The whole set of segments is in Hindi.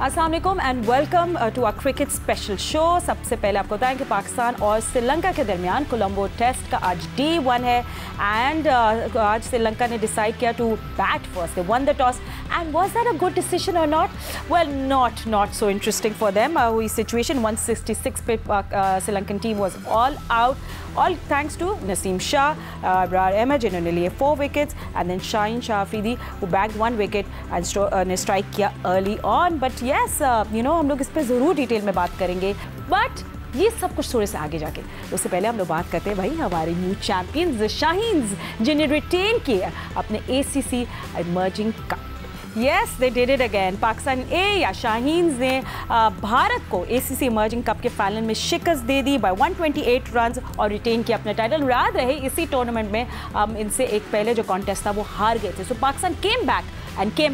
अस्सलाम वालेकुम and welcome to our cricket special show. सबसे पहले आपको बताएं कि पाकिस्तान और श्रीलंका के दरमियान कोलंबो टेस्ट का आज डे 1 है एंड आज श्रीलंका ने डिसाइड किया to bat first. They won the toss and was that a good decision और not? Well, not so interesting for them. हुई सिचुएशन 166 पे Sri Lankan team was all out, all thanks to Naseem Shah, Abrar Ahmed जिन्होंने लिए 4 wickets and then Shaheen Shah Afridi who bagged 1 wicket and ने स्ट्राइक किया early on. But yes, you know, हम लोग इस पर ज़रूर डिटेल में बात करेंगे, बट ये सब कुछ थोड़े से आगे जाके। उससे पहले हम लोग बात करते हैं भाई हमारे न्यू चैंपियंस शाहीन्स, जिन्हें रिटेन किया अपने ACC emerging cup. Yes, they did it again. Pakistan या शाहीन्स ने भारत को ACC इमर्जिंग कप के फाइनल में शिकस्त दे दी बाय 128 रन्स और रिटेन किया अपना टाइटल। याद रहे इसी टूर्नामेंट में हम इनसे एक पहले जो कॉन्टेस्ट था वो हार गए थे। So Pakistan came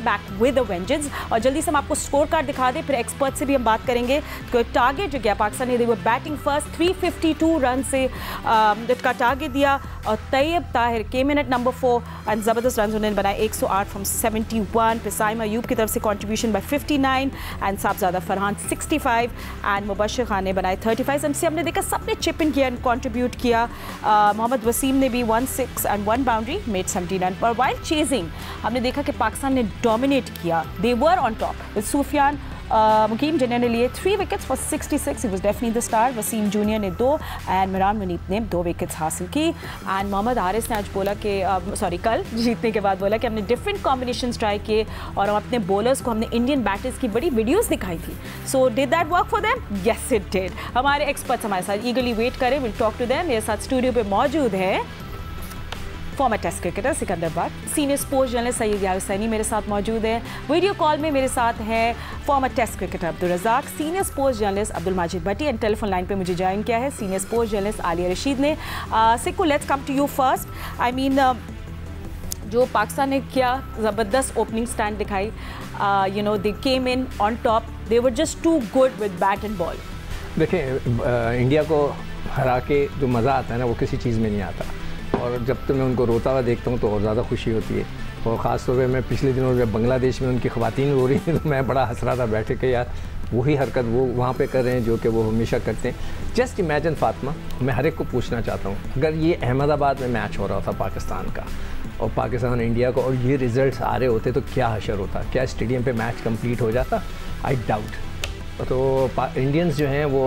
back with a vengeance. और जल्दी से हम आपको स्कोर कार्ड दिखा दें, फिर एक्सपर्ट से भी हम बात करेंगे। तो टारगेट जो गया पाकिस्तान ने, वो बैटिंग फर्स्ट 352 रन से का टारगेट दिया और तैयब ताहिर केम इन एट नंबर 4 एंड ज़बरदस्त रन उन्होंने बनाए 108 फ्रॉम 71। साइम अयूब की तरफ से contribution by 59 and Sahibzada Farhan 65 and Mubasir Khan ने बनाए 35। इनसे हमने देखा सबने चिप इन किया एंड कंट्रीब्यूट किया। मोहम्मद वसीम ने भी 16 एंड 1 बाउंड्री मेड 17 रन। पर वाइल चेजिंग हमने देखा कि पाकिस्तान ने डोमिनेट किया। They were on top with Sufiyan Muqeem जिन्होंने लिए 3 wickets for 66। He was definitely the star. Waseem junior ने 2 एंड मिरान मुनीब ने 2 विकेट्स हासिल की। एंड मोहम्मद हारिस ने आज बोला कि कल जीतने के बाद बोला कि हमने डिफरेंट कॉम्बिनेशन ट्राई किए और हम अपने बॉलर्स को, हमने इंडियन बैटर्स की बड़ी वीडियोस दिखाई थी। So did that work for them? Yes it did. हमारे एक्सपर्ट्स हमारे साथ ईगरली वेट करें, विल टॉक टू देम। मेरे साथ स्टूडियो पे मौजूद है former test cricketer Sikandar Butt, senior sports journalist Syed यार हुसैनी मेरे साथ मौजूद है। वीडियो कॉल में मेरे साथ है former test cricketer Abdul Razzaq, senior sports journalist Abdul Majid Bhatti and telephone line पे मुझे ज्वाइन किया है senior sports journalist Aliya Rasheed ने। Sikku, let's come to you first. I mean, जो पाकिस्तान ने किया ज़बरदस्त ओपनिंग स्टैंड दिखाई। You know, they came in on top, they were just too good with bat and ball. देखें, इंडिया को हरा के जो मज़ा आता है ना, वो किसी चीज़ में नहीं आता। और जब तो मैं उनको रोता हुआ देखता हूँ तो और ज़्यादा खुशी होती है। और ख़ास तौर पे मैं पिछले दिनों जब बांग्लादेश में उनकी ख़वातीन रो रही थी तो मैं बड़ा हंस रहा था बैठे के, यार वही हरकत वो वहाँ पे कर रहे हैं जो कि वो हमेशा करते हैं। जस्ट इमेजिन फातिमा, मैं हर एक को पूछना चाहता हूँ, अगर ये अहमदाबाद में मैच हो रहा था पाकिस्तान का और पाकिस्तान इंडिया का और ये रिज़ल्ट आ रहे होते तो क्या हशर होता? क्या स्टेडियम पे मैच कंप्लीट हो जाता? I doubt. तो इंडियंस जो हैं वो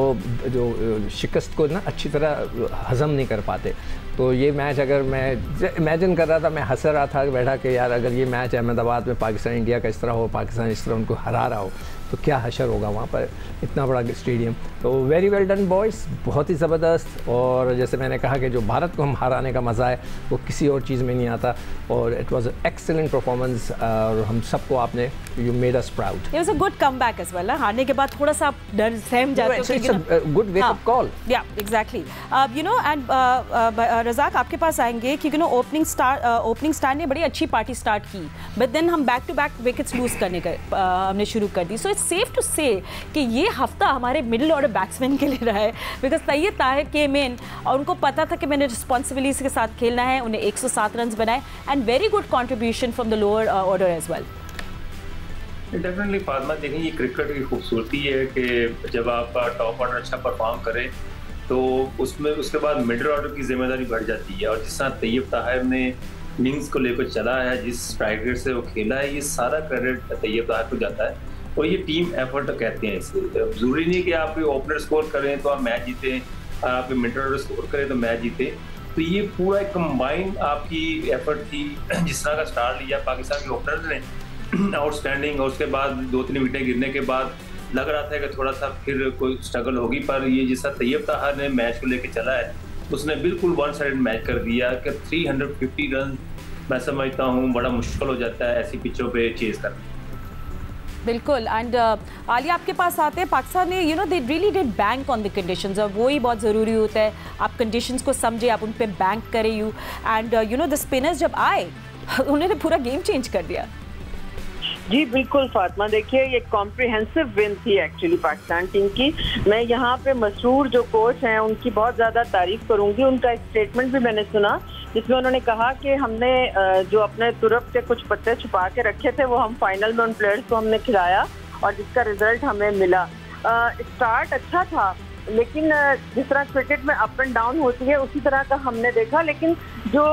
जो शिकस्त को ना अच्छी तरह हज़म नहीं कर पाते। तो ये मैच अगर मैं इमेजिन कर रहा था, मैं हंस रहा था बैठा कि यार अगर ये मैच अहमदाबाद में पाकिस्तान इंडिया का इस तरह हो, पाकिस्तान इस तरह उनको हरा रहा हो तो क्या हशर होगा वहाँ पर, इतना बड़ा स्टेडियम। तो वेरी वेल डन बॉयज़, बहुत ही ज़बरदस्त। और जैसे मैंने कहा कि जो भारत को हम हराने का मज़ा है वो किसी और चीज़ में नहीं आता। और इट वाज एक्सीलेंट परफॉर्मेंस और हम सबको आपने, you made us proud. It was a good comeback as well. हारने के बाद थोड़ा सा आप डर सहम जाते हो। It's a good wake up call. Yeah exactly. You know, and Razzaq आपके पास आएंगे क्योंकि नो ओपनिंग स्टार ने बड़ी अच्छी पार्टी स्टार्ट की, बट देन हम back to back wickets lose करने का हमने शुरू कर दी। So it's safe to say कि ये हफ्ता हमारे मिडिल ऑर्डर बैट्समैन के लिए रहा है, बिकॉज तैयब ताहिर केम इन और उनको पता था कि मैंने रिस्पॉन्सिबिलिटी के साथ खेलना है। उन्हें 107 रन बनाए and very good contribution from the lower order as well. Definitely Fatima, देखें ये क्रिकेट की खूबसूरती है कि जब आपका टॉप ऑर्डर अच्छा परफॉर्म करे तो उसमें उसके बाद मिडिल ऑर्डर की जिम्मेदारी बढ़ जाती है। और जिस तरह तैयब ताहिर ने इनिंग्स को लेकर चला है, जिस स्ट्राइक रेट से वो खेला है, ये सारा क्रेडिट तैयब ताहिर को जाता है। और ये टीम एफर्ट कहते हैं इसे। ज़रूरी नहीं कि आप ओपनर स्कोर करें तो आप मैच जीतें, आप मिडिल ऑर्डर स्कोर करें तो मैच जीतें। तो ये पूरा एक कंबाइंड आपकी एफर्ट थी। जिस तरह का स्टार्ट लिया पाकिस्तान के ओपनर्स ने, आउटस्टैंडिंग। और उसके बाद 2-3 विकेटें गिरने के बाद लग रहा था कि थोड़ा सा फिर कोई स्ट्रगल होगी, पर ये जिस तरह तैयब ताहिर ने मैच को लेकर चला है उसने बिल्कुल वन साइड मैच कर दिया कि 350 रन मैं समझता हूँ बड़ा मुश्किल हो जाता है ऐसी पिचों पे चेज करना। बिल्कुल। एंड आलिया आपके पास आते हैं। पाकिस्तान ने, you know, they really did bank on the conditions और वो ही बहुत ज़रूरी होता है। आप कंडीशंस को समझे, आप उन पे बैंक करें। You and you know, the spinners जब आए उन्होंने पूरा गेम चेंज कर दिया। जी बिल्कुल फातिमा, देखिए ये कॉम्प्रिहेंसिव विन थी एक्चुअली पाकिस्तान टीम की। मैं यहाँ पे मसरूर जो कोच हैं उनकी बहुत ज़्यादा तारीफ करूँगी। उनका एक स्टेटमेंट भी मैंने सुना जिसमें उन्होंने कहा कि हमने जो अपने तुरफ के कुछ पत्ते छुपा के रखे थे वो हम फाइनल में उन प्लेयर्स को हमने खिलाया और जिसका रिजल्ट हमें मिला। स्टार्ट अच्छा था, लेकिन जिस तरह क्रिकेट में अप एंड डाउन होती है उसी तरह का हमने देखा। लेकिन जो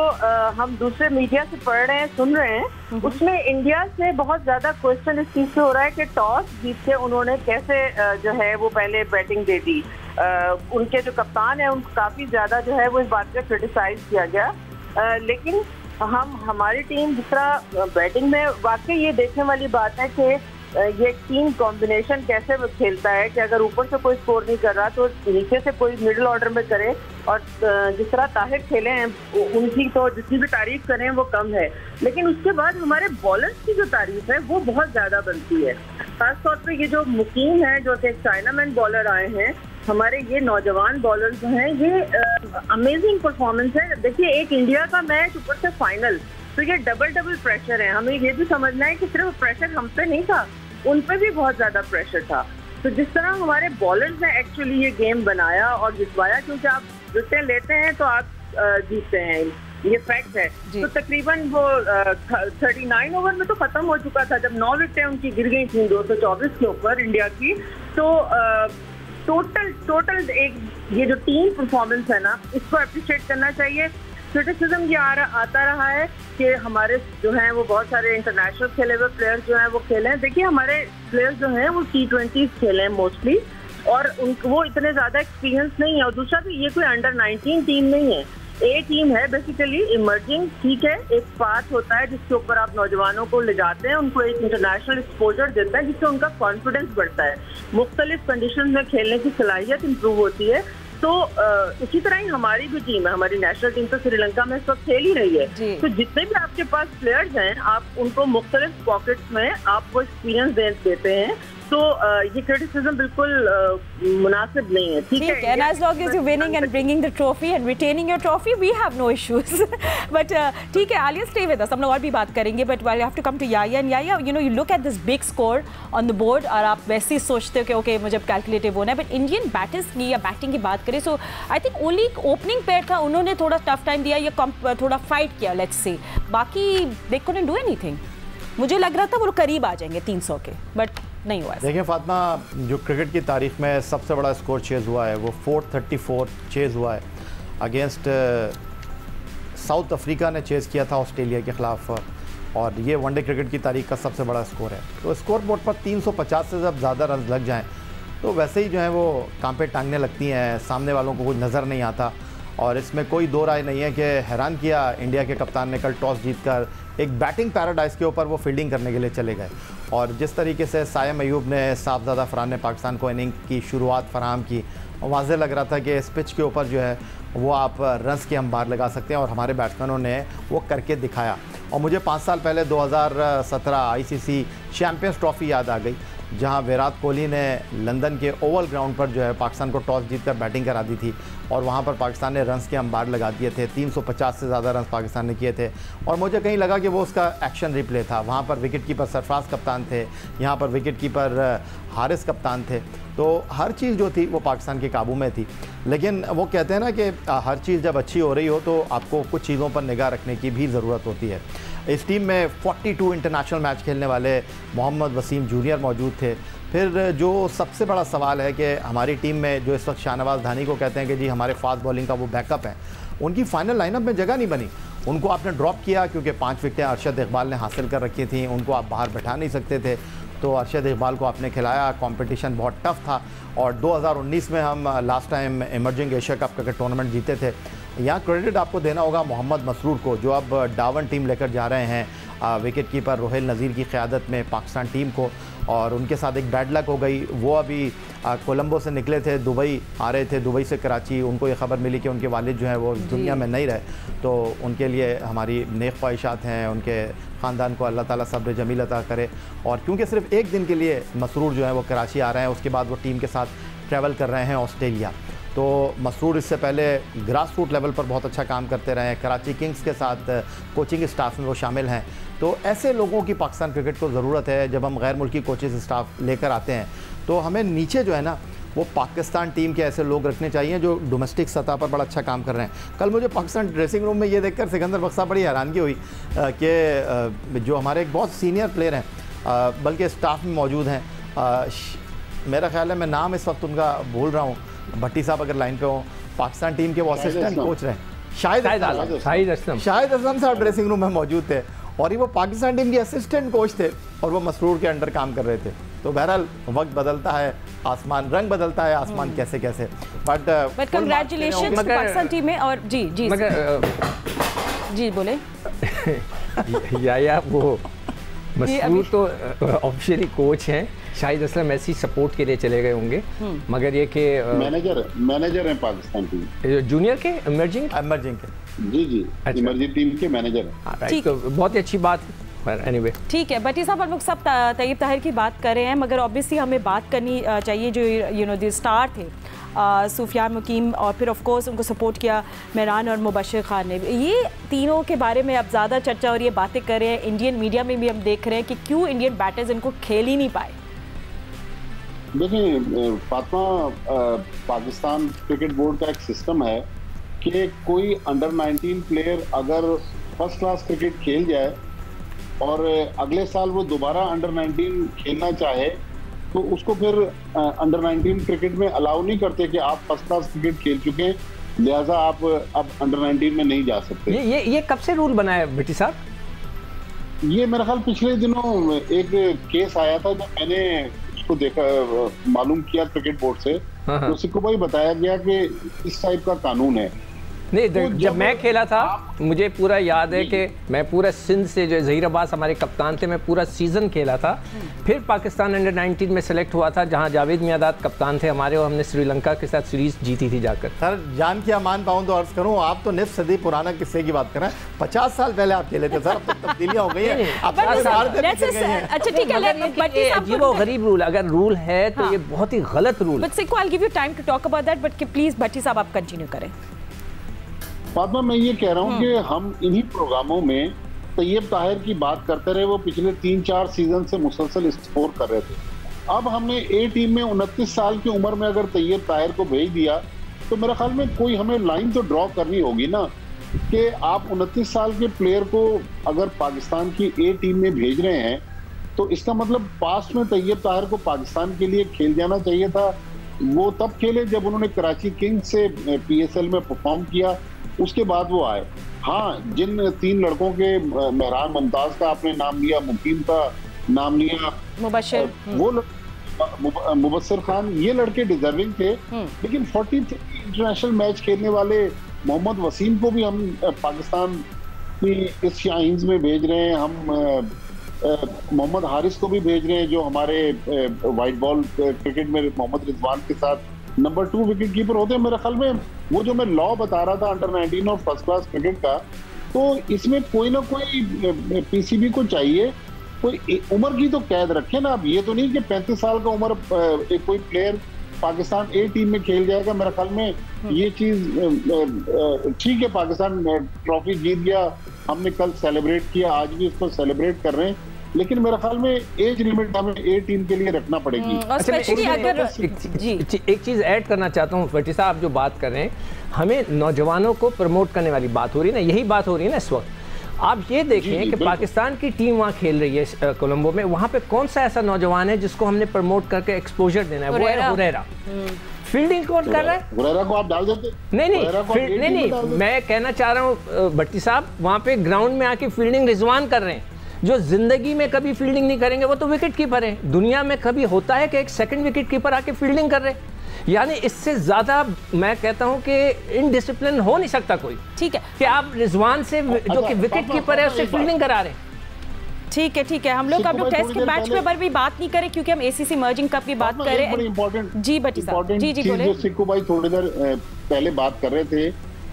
हम दूसरे मीडिया से पढ़ रहे हैं, सुन रहे हैं, उसमें इंडिया से बहुत ज्यादा क्वेश्चन इस चीज से हो रहा है कि टॉस जीत के उन्होंने कैसे जो है वो पहले बैटिंग दे दी। उनके जो कप्तान है उनको काफी ज्यादा जो है वो इस बात का क्रिटिसाइज किया गया। लेकिन हमारी टीम जिस तरह बैटिंग में, वाकई ये देखने वाली बात है कि ये टीम कॉम्बिनेशन कैसे खेलता है कि अगर ऊपर से कोई स्कोर नहीं कर रहा तो नीचे से कोई मिडिल ऑर्डर में करे। और जिस तरह ताहिर खेले हैं उनकी तो जितनी भी तारीफ करें वो कम है, लेकिन उसके बाद हमारे बॉलर्स की जो तारीफ है वो बहुत ज्यादा बनती है। खासतौर पे ये जो मुकीम है, जो एक चाइनामैन बॉलर आए हैं, हमारे ये नौजवान बॉलर जो हैं, ये अमेजिंग परफॉर्मेंस है। देखिए, एक इंडिया का मैच ऊपर से फाइनल, तो ये डबल प्रेशर है। हमें ये भी समझना है कि सिर्फ प्रेशर हम पे नहीं था, उन पे भी बहुत ज्यादा प्रेशर था। तो जिस तरह हमारे बॉलर्स ने एक्चुअली ये गेम बनाया और जितवाया, क्योंकि आप विकेटें लेते हैं तो आप जीतते हैं, ये फैक्ट है। तो तकरीबन वो 39 ओवर में तो खत्म हो चुका था जब 9 विकेटें उनकी गिर गई थी 224 के ऊपर इंडिया की। तो टोटल एक ये जो टीम परफॉर्मेंस है ना, इसको अप्रिशिएट करना चाहिए। क्रिटिसिज्म ये आता रहा है कि हमारे जो हैं वो बहुत सारे इंटरनेशनल खेले हुए प्लेयर्स जो हैं वो खेले हैं। देखिए, हमारे प्लेयर्स जो हैं वो T20 खेले हैं मोस्टली, और वो इतने ज़्यादा एक्सपीरियंस नहीं है। और दूसरा भी, ये कोई अंडर 19 टीम नहीं है, ए टीम है बेसिकली, इमर्जिंग। ठीक है, एक पाथ होता है जिसके ऊपर आप नौजवानों को ले जाते हैं, उनको एक इंटरनेशनल एक्सपोजर देता है जिससे उनका कॉन्फिडेंस बढ़ता है, मुख्तलिफ कंडीशन में खेलने की सलाहियत इंप्रूव होती है। तो इसी तरह ही हमारी भी टीम है, हमारी नेशनल टीम तो श्रीलंका में इस वक्त खेल ही रही है। तो जितने भी आपके पास प्लेयर्स हैं, आप उनको मुख्तलिफ पॉकेट्स में आप वो एक्सपीरियंस देते हैं। तो ये क्रिटिसिज्म बिल्कुल मुनासिब नहीं है। ठीक है, and as long as you're winning and bringing the trophy and retaining your trophy, we have no issues. But ठीक है, Alia, stay with us. हम लोग और भी बात करेंगे, but while you have to come to Yaya, and Yaya, you know, you look at this big score on the board और आप वैसे ही सोचते हो कि ओके मुझे कैलकुलेटिव होना है। बट इंडियन बैटर्स की या बैटिंग की बात करें, so I think only opening pair था, उन्होंने थोड़ा टफ टाइम दिया या थोड़ा फाइट किया, लेट्स से, बाकी they couldn't do anything। मुझे लग रहा था वो करीब आ जाएंगे 300 के, बट नहीं हुआ। देखिए फातिमा, जो क्रिकेट की तारीख में सबसे बड़ा स्कोर चेज हुआ है वो 434 चेज हुआ है अगेंस्ट साउथ अफ्रीका ने चेज़ किया था ऑस्ट्रेलिया के ख़िलाफ़, और ये वनडे क्रिकेट की तारीख का सबसे बड़ा स्कोर है। तो स्कोर बोर्ड पर 350 से जब ज़्यादा रन लग जाएं तो वैसे ही जो है वो कांपे टांगने लगती हैं, सामने वालों को कुछ नज़र नहीं आता। और इसमें कोई दो राय नहीं है कि हैरान किया इंडिया के कप्तान ने कल टॉस जीतकर एक बैटिंग पैराडाइज के ऊपर वो फील्डिंग करने के लिए चले गए। और जिस तरीके से सायम अयूब ने, साहबजादा फरहान ने पाकिस्तान को इनिंग की शुरुआत फराहम की, वाज़े लग रहा था कि इस पिच के ऊपर जो है वो आप रन्स के अंबार लगा सकते हैं, और हमारे बैट्समैनों ने वो करके दिखाया। और मुझे 5 साल पहले 2017 ICC चैम्पियंस ट्रॉफ़ी याद आ गई, जहां विराट कोहली ने लंदन के ओवल ग्राउंड पर जो है पाकिस्तान को टॉस जीतकर बैटिंग करा दी थी, और वहां पर पाकिस्तान ने रन्स के अंबार लगा दिए थे। 350 से ज़्यादा रन्स पाकिस्तान ने किए थे, और मुझे कहीं लगा कि वो उसका एक्शन रिप्ले था। वहां पर विकेट कीपर सरफराज कप्तान थे, यहाँ पर विकेट कीपर हारिस कप्तान थे। तो हर चीज़ जो थी वो पाकिस्तान के काबू में थी। लेकिन वो कहते हैं ना कि हर चीज़ जब अच्छी हो रही हो तो आपको कुछ चीज़ों पर निगाह रखने की भी ज़रूरत होती है। इस टीम में 42 इंटरनेशनल मैच खेलने वाले मोहम्मद वसीम जूनियर मौजूद थे। फिर जो सबसे बड़ा सवाल है कि हमारी टीम में जो इस वक्त शाहनवाज धानी को कहते हैं कि जी हमारे फास्ट बॉलिंग का वो बैकअप है, उनकी फाइनल लाइनअप में जगह नहीं बनी। उनको आपने ड्रॉप किया क्योंकि 5 विकेटें अरशद इकबाल ने हासिल कर रखी थी, उनको आप बाहर बैठा नहीं सकते थे, तो अरशद इकबाल को आपने खिलाया। कंपटीशन बहुत टफ था, और 2019 में हम last time emerging Asia cup cricket tournament जीते थे। यहाँ क्रेडिट आपको देना होगा मोहम्मद मसरूर को, जो अब डावन टीम लेकर जा रहे हैं विकेट कीपर रोहेल नज़ीर की क़यादत में पाकिस्तान टीम को। और उनके साथ एक बैड लक हो गई, वो अभी कोलंबो से निकले थे, दुबई आ रहे थे, दुबई से कराची। उनको ये खबर मिली कि उनके वालिद जो हैं वो दुनिया में नहीं रहे, तो उनके लिए हमारी नेक ख्वाहिशात हैं, उनके ख़ानदान को अल्लाह ताला सब्र जमील अता करे। और क्योंकि सिर्फ एक दिन के लिए मसरूर जो है वो कराची आ रहे हैं, उसके बाद वो टीम के साथ ट्रैवल कर रहे हैं ऑस्ट्रेलिया। तो मसरूर इससे पहले ग्रास रूट लेवल पर बहुत अच्छा काम करते रहे हैं, कराची किंग्स के साथ कोचिंग स्टाफ में वो शामिल हैं। तो ऐसे लोगों की पाकिस्तान क्रिकेट को ज़रूरत है। जब हम गैर मुल्की कोचेज़ स्टाफ लेकर आते हैं तो हमें नीचे जो है ना वो पाकिस्तान टीम के ऐसे लोग रखने चाहिए जो डोमेस्टिक सतह पर बड़ा अच्छा काम कर रहे हैं। कल मुझे पाकिस्तान ड्रेसिंग रूम में ये देखकर सिकंदर बख्शा बड़ी हैरानगी हुई कि जो हमारे एक बहुत सीनियर प्लेयर हैं, बल्कि स्टाफ में मौजूद हैं, मेरा ख्याल है, मैं नाम इस वक्त उनका भूल रहा हूँ, भट्टी साहब अगर लाइन पे हो, पाकिस्तान टीम के वो असिस्टेंट कोच रहे, शाहिद असलम साहब ड्रेसिंग रूम में मौजूद थे और ये वो पाकिस्तान टीम के असिस्टेंट कोच थे और वो मसरूर के अंडर काम कर रहे थे। तो बहरहाल वक्त बदलता है, आसमान रंग बदलता है, आसमान कैसे कैसे, बट कांग्रेचुलेशंस पाकिस्तान टीम में। और जी जी जी बोले या वो मसरूर तो ऑफिशियली कोच हैं, शाहिद असलम ऐसी सपोर्ट के लिए चले गए होंगे, मगर ये कि मैनेजर हैं पाकिस्तान टीम जूनियर के इमर्जिंग के जी इमर्जिंग टीम के मैनेजर हैं। तो बहुत ही अच्छी बात है। Anyway. ठीक है भट्टी साहब, हम लोग सब तैयब ताहिर की बात कर रहे हैं, मगर ऑब्वियसली हमें बात करनी चाहिए जो द स्टार थे सुफियान मुकीम, और फिर ऑफ कोर्स उनको सपोर्ट किया मेहरान और मुबशिर खान ने। ये तीनों के बारे में अब ज़्यादा चर्चा और ये बातें कर रहे हैं, इंडियन मीडिया में भी हम देख रहे हैं कि क्यों इंडियन बैटर्स इनको खेल ही नहीं पाए। देखिए फातिमा, पाकिस्तान क्रिकेट बोर्ड का एक सिस्टम है कि कोई अंडर 19 प्लेयर अगर फर्स्ट क्लास क्रिकेट खेल जाए और अगले साल वो दोबारा अंडर 19 खेलना चाहे तो उसको फिर अंडर 19 क्रिकेट में अलाउ नहीं करते कि आप फर्स्ट क्लास क्रिकेट खेल चुके हैं, लिहाजा आप अब अंडर 19 में नहीं जा सकते। ये कब से रूल बना है भट्टी साहब? ये मेरा ख्याल पिछले दिनों एक केस आया था, जब मैंने उसको देखा, मालूम किया क्रिकेट बोर्ड से, तो सिक्को भाई बताया गया कि इस टाइप का कानून है। नहीं, तो जब मैं खेला था मुझे पूरा याद है कि मैं पूरा सिंध से, जो ज़हीर अब्बास हमारे कप्तान थे, मैं पूरा सीज़न खेला था। फिर पाकिस्तान अंडर 19 में सेलेक्ट हुआ था, जहां जावेद मियादाद कप्तान थे हमारे, और हमने श्रीलंका के साथ सीरीज जीती थी जाकर। सर जान की अमान पाऊँ तो अर्ज करूँ, आप तो निफ्स सदी पुराना किस्से की बात कर रहे हैं, 50 साल पहले आप खेले थे सर, अब तो तब्दीलियाँ हो गई हैं। अच्छा ठीक है, ये वो गरीब रूल, अगर रूल है तो ये बहुत ही गलत रूल है। But Sikko, I will give you time to talk about that, but please Bhatti साहब आप कंटिन्यू करें। फातिमा, मैं ये कह रहा हूँ कि हम इन्हीं प्रोग्रामों में तैयब ताहिर की बात करते रहे, वो पिछले 3-4 सीजन से मुसलसल स्कोर कर रहे थे। अब हमने ए टीम में 29 साल की उम्र में अगर तैयब ताहिर को भेज दिया तो मेरे ख्याल में कोई हमें लाइन तो ड्रॉ करनी होगी ना, कि आप 29 साल के प्लेयर को अगर पाकिस्तान की ए टीम में भेज रहे हैं तो इसका मतलब पास्ट में तैयब ताहिर को पाकिस्तान के लिए खेल जाना चाहिए था। वो तब खेले जब उन्होंने कराची किंग्स से PSL में परफॉर्म किया, उसके बाद वो आए। हाँ, जिन 3 लड़कों के, मेहरान मुमताज का आपने नाम लिया, मुकीम का नाम लिया, मुबशिर, वो मुबशिर खान, ये लड़के डिजर्विंग थे, लेकिन 43 इंटरनेशनल मैच खेलने वाले मोहम्मद वसीम को भी हम पाकिस्तान की इस शाहीन्स में भेज रहे हैं। हम मोहम्मद हारिस को भी भेज रहे हैं, जो हमारे वाइट बॉल क्रिकेट में मोहम्मद रिजवान के साथ नंबर 2 विकेट कीपर होते हैं। मेरे ख्याल में वो जो मैं लॉ बता रहा था अंडर 19 और फर्स्ट क्लास क्रिकेट का, तो इसमें कोई ना कोई PCB को चाहिए, कोई उम्र की तो कैद रखे ना। अब ये तो नहीं कि 35 साल का उम्र कोई प्लेयर पाकिस्तान ए टीम में खेल जाएगा। मेरे ख्याल में ये चीज ठीक है, पाकिस्तान ट्रॉफी जीत गया, हमने कल सेलिब्रेट किया, आज भी इसको सेलिब्रेट कर रहे हैं, लेकिन मेरे ख्याल में एज लिमिट हमें ए टीम के लिए रखना पड़ेगी। एक चीज़ ऐड करना चाहता हूँ भट्टी साहब, आप जो बात कर रहे हैं, हमें नौजवानों को प्रमोट करने वाली बात हो रही है ना, यही बात हो रही है ना इस वक्त। आप ये देखें कि पाकिस्तान की टीम वहाँ खेल रही है कोलंबो में, वहाँ पे कौन सा ऐसा नौजवान है जिसको हमने प्रमोट करके एक्सपोजर देना है? वो है हुरैरा। फील्डिंग कौन कर रहा है? हुरैरा को आप डाल देते? नहीं, मैं कहना चाह रहा हूँ भट्टी साहब, वहाँ पे ग्राउंड में आके फील्डिंग रिजवान कर रहे हैं, जो जिंदगी में कभी फील्डिंग नहीं करेंगे, वो तो विकेट कीपर है। दुनिया में कभी होता है कि एक सेकंड विकेट कीपर आके फील्डिंग कर रहे हैं? यानी इससे ज्यादा मैं कहता हूं कि इनडिसिप्लिन हो नहीं सकता कोई। ठीक है कि आप रिजवान से जो कि विकेट कीपर है उससे फील्डिंग करा रहे हैं। ठीक है, हम लोग टेस्ट के मैच पे भी बात नहीं करें, क्योंकि हम ACC मर्जिंग कप की बात कर रहे हैं। जी भट्टी साहब, जी बोले। सिक्को भाई थोड़ी देर पहले बात कर रहे थे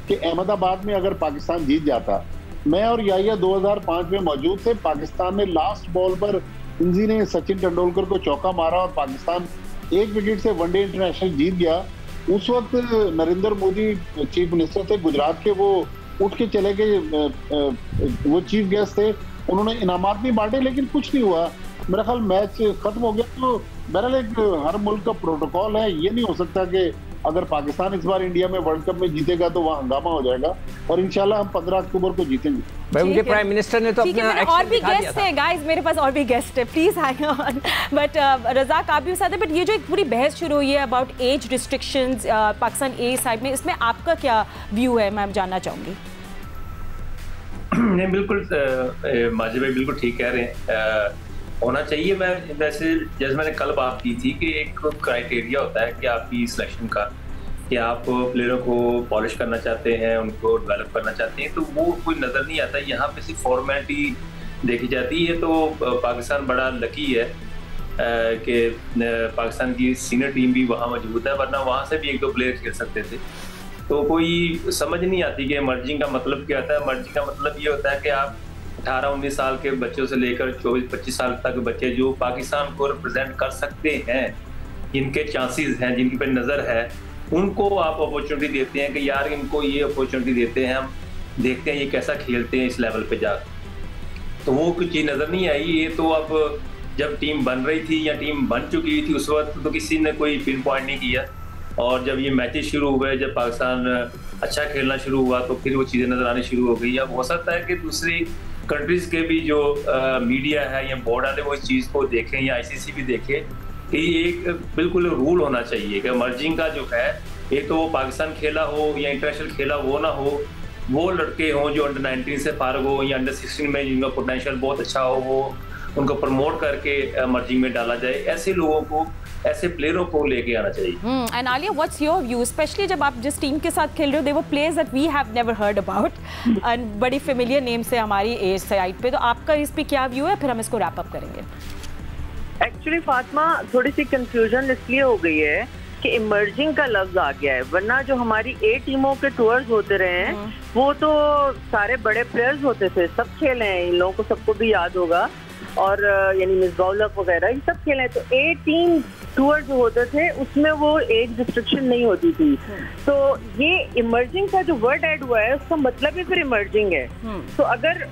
कि अहमदाबाद में अगर पाकिस्तान जीत जाता, मैं और याहिया 2005 में मौजूद थे, पाकिस्तान ने लास्ट बॉल पर इंजी ने सचिन तेंदुलकर को चौका मारा और पाकिस्तान 1 विकेट से वनडे इंटरनेशनल जीत गया। उस वक्त नरेंद्र मोदी चीफ मिनिस्टर थे गुजरात के, वो उठ के चले गए, वो चीफ गेस्ट थे, उन्होंने इनामात नहीं बांटे, लेकिन कुछ नहीं हुआ। मेरा ख्याल मैच खत्म हो गया, तो बहरहाल एक हर मुल्क का प्रोटोकॉल है, ये नहीं हो सकता कि अगर पाकिस्तान इस बार इंडिया में वर्ल्ड कप में जीतेगा तो वहाँ हंगामा हो जाएगा, और इंशाल्लाह हम 15 अक्टूबर को जीतेंगे। भाई उनके प्राइम मिनिस्टर ने तो अपना और भी गेस्ट हैं गाइस, मेरे पास और भी गेस्ट है, please hang on. But Razzaq आप भी साथ हैं, बट ये जो एक पूरी बहस शुरू हुई है about age restrictions Pakistan A side में, इसमें आपका क्या व्यू है, मैं जानना चाहूँगी। नहीं बिल्कुल माजिद भाई बिल्कुल ठीक कह रहे हैं, होना चाहिए। मैं वैसे जैसे मैंने कल बात की थी कि एक क्राइटेरिया होता है कि आपकी सिलेक्शन का, कि आप प्लेयरों को पॉलिश करना चाहते हैं, उनको डेवलप करना चाहते हैं, तो वो कोई नज़र नहीं आता। यहाँ पे सिर्फ फॉर्मेलिटी देखी जाती है। तो पाकिस्तान बड़ा लकी है कि पाकिस्तान की सीनियर टीम भी वहाँ मौजूद है, वरना वहाँ से भी 1-2 प्लेयर खेल सकते थे। तो कोई समझ नहीं आती कि मर्जिंग का मतलब क्या होता है। मर्जिंग का मतलब ये होता है कि आप 18-19 साल के बच्चों से लेकर 24-25 साल तक बच्चे जो पाकिस्तान को रिप्रेजेंट कर सकते हैं, जिनके चांसेस हैं, जिनकी पे नज़र है, उनको आप अपॉर्चुनिटी देते हैं कि यार इनको ये अपॉर्चुनिटी देते हैं, हम देखते हैं ये कैसा खेलते हैं इस लेवल पे जाकर। तो वो कुछ चीज़ नज़र नहीं आई। ये तो अब जब टीम बन रही थी या टीम बन चुकी थी उस वक्त तो किसी ने कोई पिन पॉइंट नहीं किया, और जब ये मैचेस शुरू हुए, जब पाकिस्तान अच्छा खेलना शुरू हुआ तो फिर वो चीज़ें नज़र आनी शुरू हो गई। अब हो सकता है कि दूसरी कंट्रीज़ के भी जो मीडिया है या बोर्ड वाले वो इस चीज़ को देखें या ICC भी देखे कि एक बिल्कुल रूल होना चाहिए कि मर्जिंग का जो है, ये तो पाकिस्तान खेला हो या इंटरनेशनल खेला वो ना हो, वो लड़के हों जो अंडर 19 से फारग हो या अंडर 16 में जिनका पोटेंशियल बहुत अच्छा हो, वो उनको प्रमोट करके मर्जिंग में डाला जाए। ऐसे लोगों को, ऐसे प्लेयरों को लेके आना चाहिए। And Alia, what's your view, specially जब आप जिस टीम के साथ खेल रहे हो, दे वो players that we have never heard about and बड़ी फेमिलियर नेम से हमारी एज साइड पे, तो आपका इस पे क्या व्यू है, फिर हम इसको रैप अप करेंगे। एक्चुअली फातिमा, थोड़ी सी कंफ्यूजन इसलिए हो गई है कि इमर्जिंग का लफ्ज आ गया है, वरना जो हमारी A टीमों के टूर्स होते रहे हैं वो तो सारे बड़े प्लेयर्स होते थे, सब खेले हैं, इन लोगों को सबको भी याद होगा, और यानी मिसबाउलक वगैरह ये सब खेले हैं। तो A टीम टूर जो होते थे उसमें वो एज रिस्ट्रिक्शन नहीं होती थी। तो ये इमर्जिंग का जो वर्ड ऐड हुआ है उसका मतलब ही फिर इमर्जिंग है। तो अगर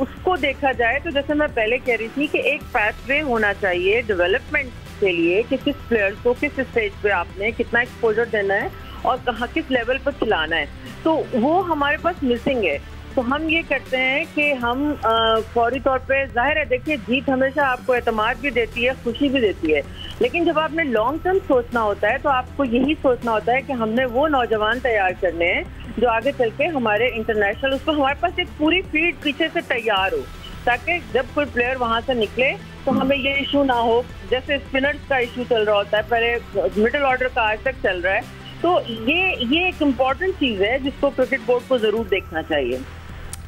उसको देखा जाए तो जैसे मैं पहले कह रही थी कि एक पाथवे होना चाहिए डेवलपमेंट के लिए कि किस प्लेयर्स को किस स्टेज पे आपने कितना एक्सपोजर देना है और कहाँ किस लेवल पर खिलाना है, तो वो हमारे पास मिसिंग है। तो हम ये करते हैं कि हम फौरी तौर पे, जाहिर है देखिए जीत हमेशा आपको एतमाद भी देती है, खुशी भी देती है, लेकिन जब आपने लॉन्ग टर्म सोचना होता है तो आपको यही सोचना होता है कि हमने वो नौजवान तैयार करने हैं जो आगे चल के हमारे इंटरनेशनल, उसको हमारे पास एक पूरी फील्ड पीछे से तैयार हो, ताकि जब कोई प्लेयर वहाँ से निकले तो हमें ये इशू ना हो जैसे स्पिनर्स का इशू चल रहा होता है, पहले मिडिल ऑर्डर का आज तक चल रहा है। तो ये एक इम्पॉर्टेंट चीज़ है जिसको क्रिकेट बोर्ड को ज़रूर देखना चाहिए।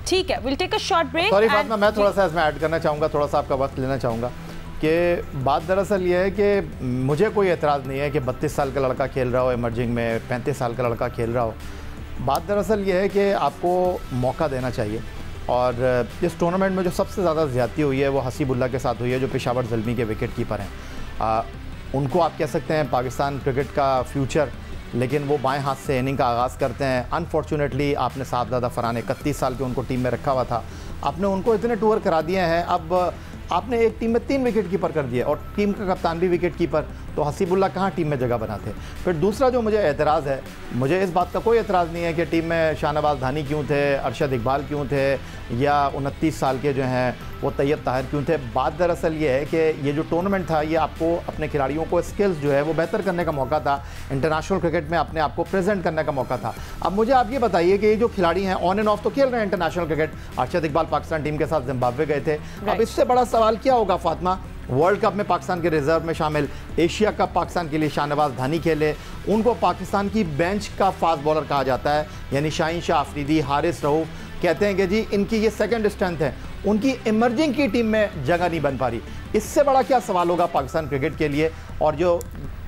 ठीक है, will take a short break. Sorry Fatima, मैं थोड़ा सा इसमें ऐड करना चाहूँगा, थोड़ा सा आपका वक्त लेना चाहूँगा कि बात दरअसल ये है कि मुझे कोई एतराज़ नहीं है कि 32 साल का लड़का खेल रहा हो इमर्जिंग में, 35 साल का लड़का खेल रहा हो। बात दरअसल ये है कि आपको मौका देना चाहिए, और इस टूर्नामेंट में जो सबसे ज़्यादा ज़्यादती हुई है वो हसीबुल्ला के साथ हुई है, जो पेशावर ज़ल्मी के विकेट कीपर हैं। उनको आप कह सकते हैं पाकिस्तान क्रिकेट का फ्यूचर, लेकिन वो बाएं हाथ से इनिंग का आगाज़ करते हैं। अनफॉर्चुनेटली आपने साहबजादा फरहान 31 साल के उनको टीम में रखा हुआ था, आपने उनको इतने टूर करा दिए हैं, अब आपने एक टीम में 3 विकेट कीपर कर दिए और टीम का कप्तान भी विकेट कीपर, तो हसीबुल्ला कहाँ टीम में जगह बनाते। फिर दूसरा जो मुझे एतराज़ है, मुझे इस बात का कोई एतराज़ नहीं है कि टीम में शाहनवाज धानी क्यों थे, अरशद इकबाल क्यों थे, या 29 साल के जो हैं वो तैयब ताहिर क्यों थे। बात दरअसल ये है कि ये जो टूर्नामेंट था ये आपको अपने खिलाड़ियों को स्किल्स जो है वो बेहतर करने का मौका था, इंटरनेशनल क्रिकेट में अपने आप को प्रेजेंट करने का मौका था। अब मुझे आप ये बताइए कि ये जो खिलाड़ी हैं ऑन एंड ऑफ तो खेल रहे हैं international cricket, Arshad Iqbal Pakistan team के साथ जिम्बाब्वे गए थे। अब इससे बड़ा सवाल क्या होगा फातिमा, वर्ल्ड कप में पाकिस्तान के रिजर्व में शामिल, एशिया कप पाकिस्तान के लिए शाहनवाज धानी खेले, उनको पाकिस्तान की बेंच का फास्ट बॉलर कहा जाता है, यानी शाहीन शाह अफरीदी, हारिस रऊफ, कहते हैं कि जी इनकी ये सेकंड स्ट्रेंथ है, उनकी इमर्जिंग की टीम में जगह नहीं बन पा रही। इससे बड़ा क्या सवाल होगा पाकिस्तान क्रिकेट के लिए। और जो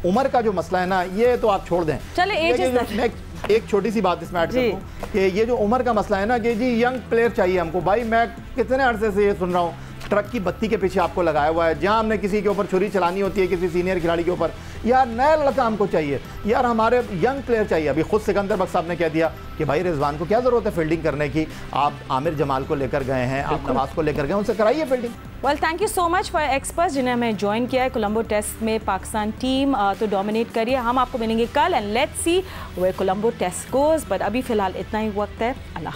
उम्र का जो मसला है ना, ये तो आप छोड़ दें, मैं एक छोटी सी बात इसमें ऐड कर दूं कि ये जो उम्र का मसला है ना कि जी यंग प्लेयर चाहिए हमको। भाई मैं कितने अरसे से ये सुन रहा हूँ, ट्रक की बत्ती के पीछे आपको लगाया हुआ है, जहां हमने किसी के ऊपर छुरी चलानी होती है किसी सीनियर खिलाड़ी के ऊपर, यार नया लड़का हमको चाहिए, यार हमारे यंग प्लेयर चाहिए। अभी खुद सिकंदर बख्श साहब ने कह दिया कि भाई रिजवान को क्या ज़रूरत है फील्डिंग करने की, आप आमिर जमाल को लेकर गए हैं, आप नवाज को लेकर गए, उनसे कराइए fielding. Well thank you so much for experts जिन्हें हमें ज्वाइन किया है। कोलंबो टेस्ट में पाकिस्तान टीम तो डोमिनेट करिए। हम आपको मिलेंगे कल and let's see where Colombo test goes, but अभी फ़िलहाल इतना ही वक्त है। अल्लाह।